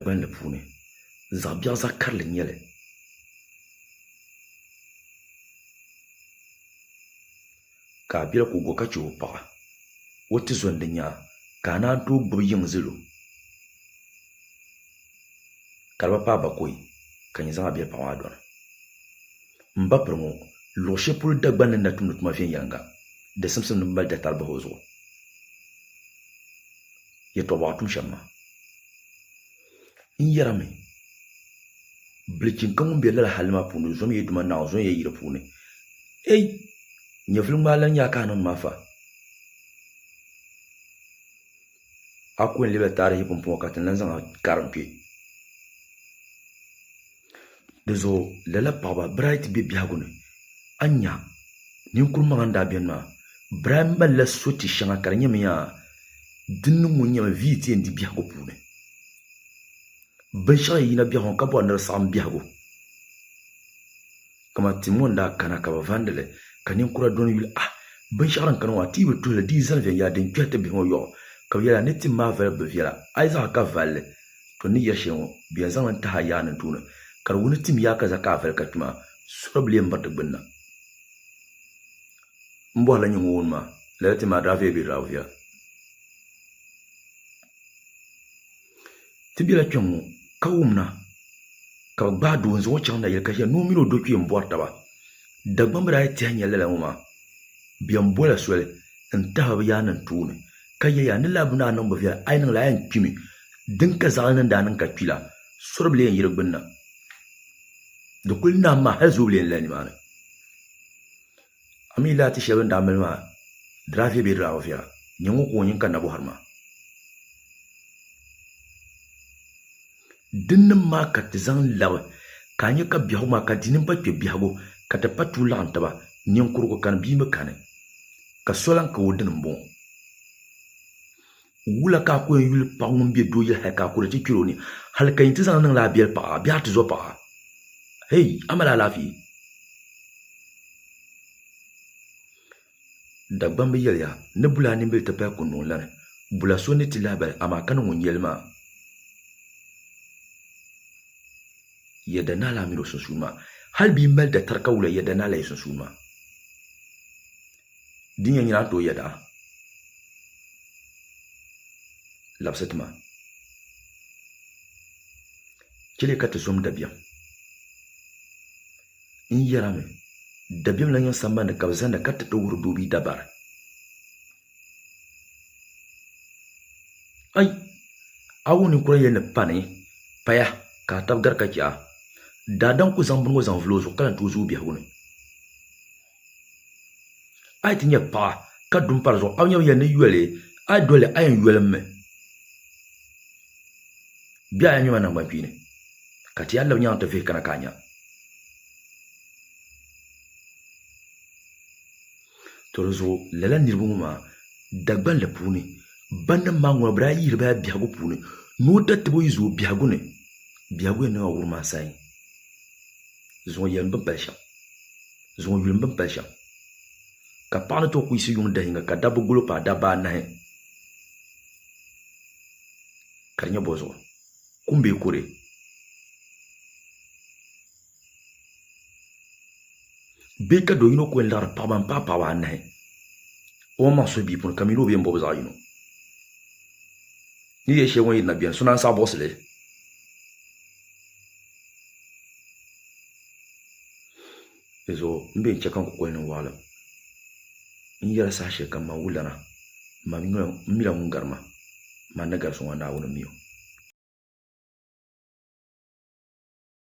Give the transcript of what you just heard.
ban le puuni zaɣ biɛɣu zaɣ karili n nyɛli ka a biɛla ku go ka chɛ o paɣa o ti zondi nyaa ka a naan tooi gbubi yiŋ zilo ka di ba paai bakoi ka nyɛ zaŋ a biɛli paɣa maa dɔni n ba piri ŋɔ luɣu shɛli polo Dagban ni na tumdi tuma viɛnyɛlinga di simsim ni mali da tali bahi o zuɣu yɛtɔɣa bɔɣa tum shɛm maa n yɛrami bilichin ka ŋun bɛ lala hali maa puuni zom yɛ duma naɣu zom yɛ yiri puuni ei nyɛvuli ŋmaa lan nyaa ka a niŋ maa fa a ku n lebila taarihi pumpɔŋɔ ka ti lan zaŋ karim kpe di zuɣu lala paɣaba birayi ti be biɛhagu ni a nya ninkuri maŋa n daa biɛni maa birayi malila soti shɛŋa ka di nyɛmi yaa din niŋ ŋun nyɛmi vii ti yɛn di biɛhagu puuni binshɛɣu yina biɛhagu ka bɔri ni di saɣam biɛhagu kama timo n daa kana ka bi vandili ka ninkura dɔni yuli binshɛɣu din kana ŋɔ ti yi bi tuhili di yi zali viɛnyɛla din kpɛhi ti bihi ŋɔ yɔɣu ka bi yɛla ni tim maa vari bi viɛla a yi zaɣa ka valli to ni yɛri shɛli ŋɔ bi yɛn zaŋli taha yaa ni tuuni ka di wuni tim yaa ka za ka a vari ka kpima sora bi leen biri di gbunna n bɔri la nyɛ ŋɔ wuni maa lala tim maa daa viɛli bɛ daa viɛla ti bɛla kpɛŋ ŋɔ ka wumna ka bi gbaai doo n zaŋ o chaŋ na yɛli ka ʒiya noo mini o do kpee n bɔri taba Dagban bi daa yi tiɛha nyɛ lala ŋɔ maa biɛn bɔla soli n taha bi yaa ni tuuni ka yɛ yaa ni laa bi naa niŋ bi viɛla a yi niŋ la a yɛn kpimi din ka zaɣali niŋ daa niŋ ka kpila sori bi leen yiri gbunna di kuli naam maa hali zoo bi leen la nimaani a mi laa ti shɛli bin daa mali maa di daa viɛ bee di daa bi viɛla nyɛ ŋɔ ko yin ka na bɔhari maa din nim maa ka ti zaŋ labi ka a nyɛ ka biɛhagu maa ka di nin pa kpɛ biɛhagu ka ti pa tuu laɣam taba ninkurigu kani bii mi kani ka solan ka o dini n bɔŋɔ wula ka a ku yɛn yuli paɣa ŋun bɛ doo yɛli hali ka a kuri ti kpɛro ni hali ka yin ti zaŋ niŋ la a biɛli paɣa biɛha ti zo paɣa hei a mali alaafee Dagban bi yɛliya ni bula nimbili ti pali kun niŋ lani bula so ni ti lahabali amaa ka niŋ ŋun yɛli maa yɛda naa la mini o sunsuuni maa hali bii mali da tari ka wula yɛda naa la yi sunsuuni maa din yɛn nyina n tooi yɛda labisi tima chɛli ka ti zom dabiɛm n yɛrami dabiɛm la yɛn sambandi ka bi zanda ka ti ti wuri doo bii dabari ai a wu ninkura yɛli ni pani paya ka a tabi gari ka chɛha daadam ku zaŋ bini ŋɔ zaŋ vuli o zuɣu ka lan tooi zooi biɛhagu ni a yi ti nyɛ paɣa ka dum pari zuɣu a nyɛ yɛli ni yɔli a yi doli a yɛn yɔlimmi biɛha ya nyɛma nangbani kpiini ka ti yaa labi nyaaŋ ti vihi kana ka a nya to di zuɣu lala niriba ŋɔ maa Dagban la puuni bannim maa ŋɔ bi daa yihiri bala biɛhagu puuni ni o da tibo yi zooi biɛhagu ni biɛhagu yɛn niŋa wuri maa sai zuɣu yɛlim bin pali shɛm zuɣu yulim bin pali shɛm ka paɣa ni tooi ku yisi yuŋ dahinga ka dabba golo paai dabba anahi ka di nyɛ bo zuɣu kum bee kore bee ka do yino ku yɛn laɣari paɣaba n paai paɣaba anahi o ma maŋ so bii puuni ka mini o bee n bobi zaɣ yino ni yɛ shɛli ŋɔ yirina biɛni so naan saɣa buɣusili zuɣu n bɛ n chɛ kan kukoli ni waɣala n yɛra saha shɛli kam ma wulana ma mila ŋun gari ma ma na gari so ŋɔ naawuni miyo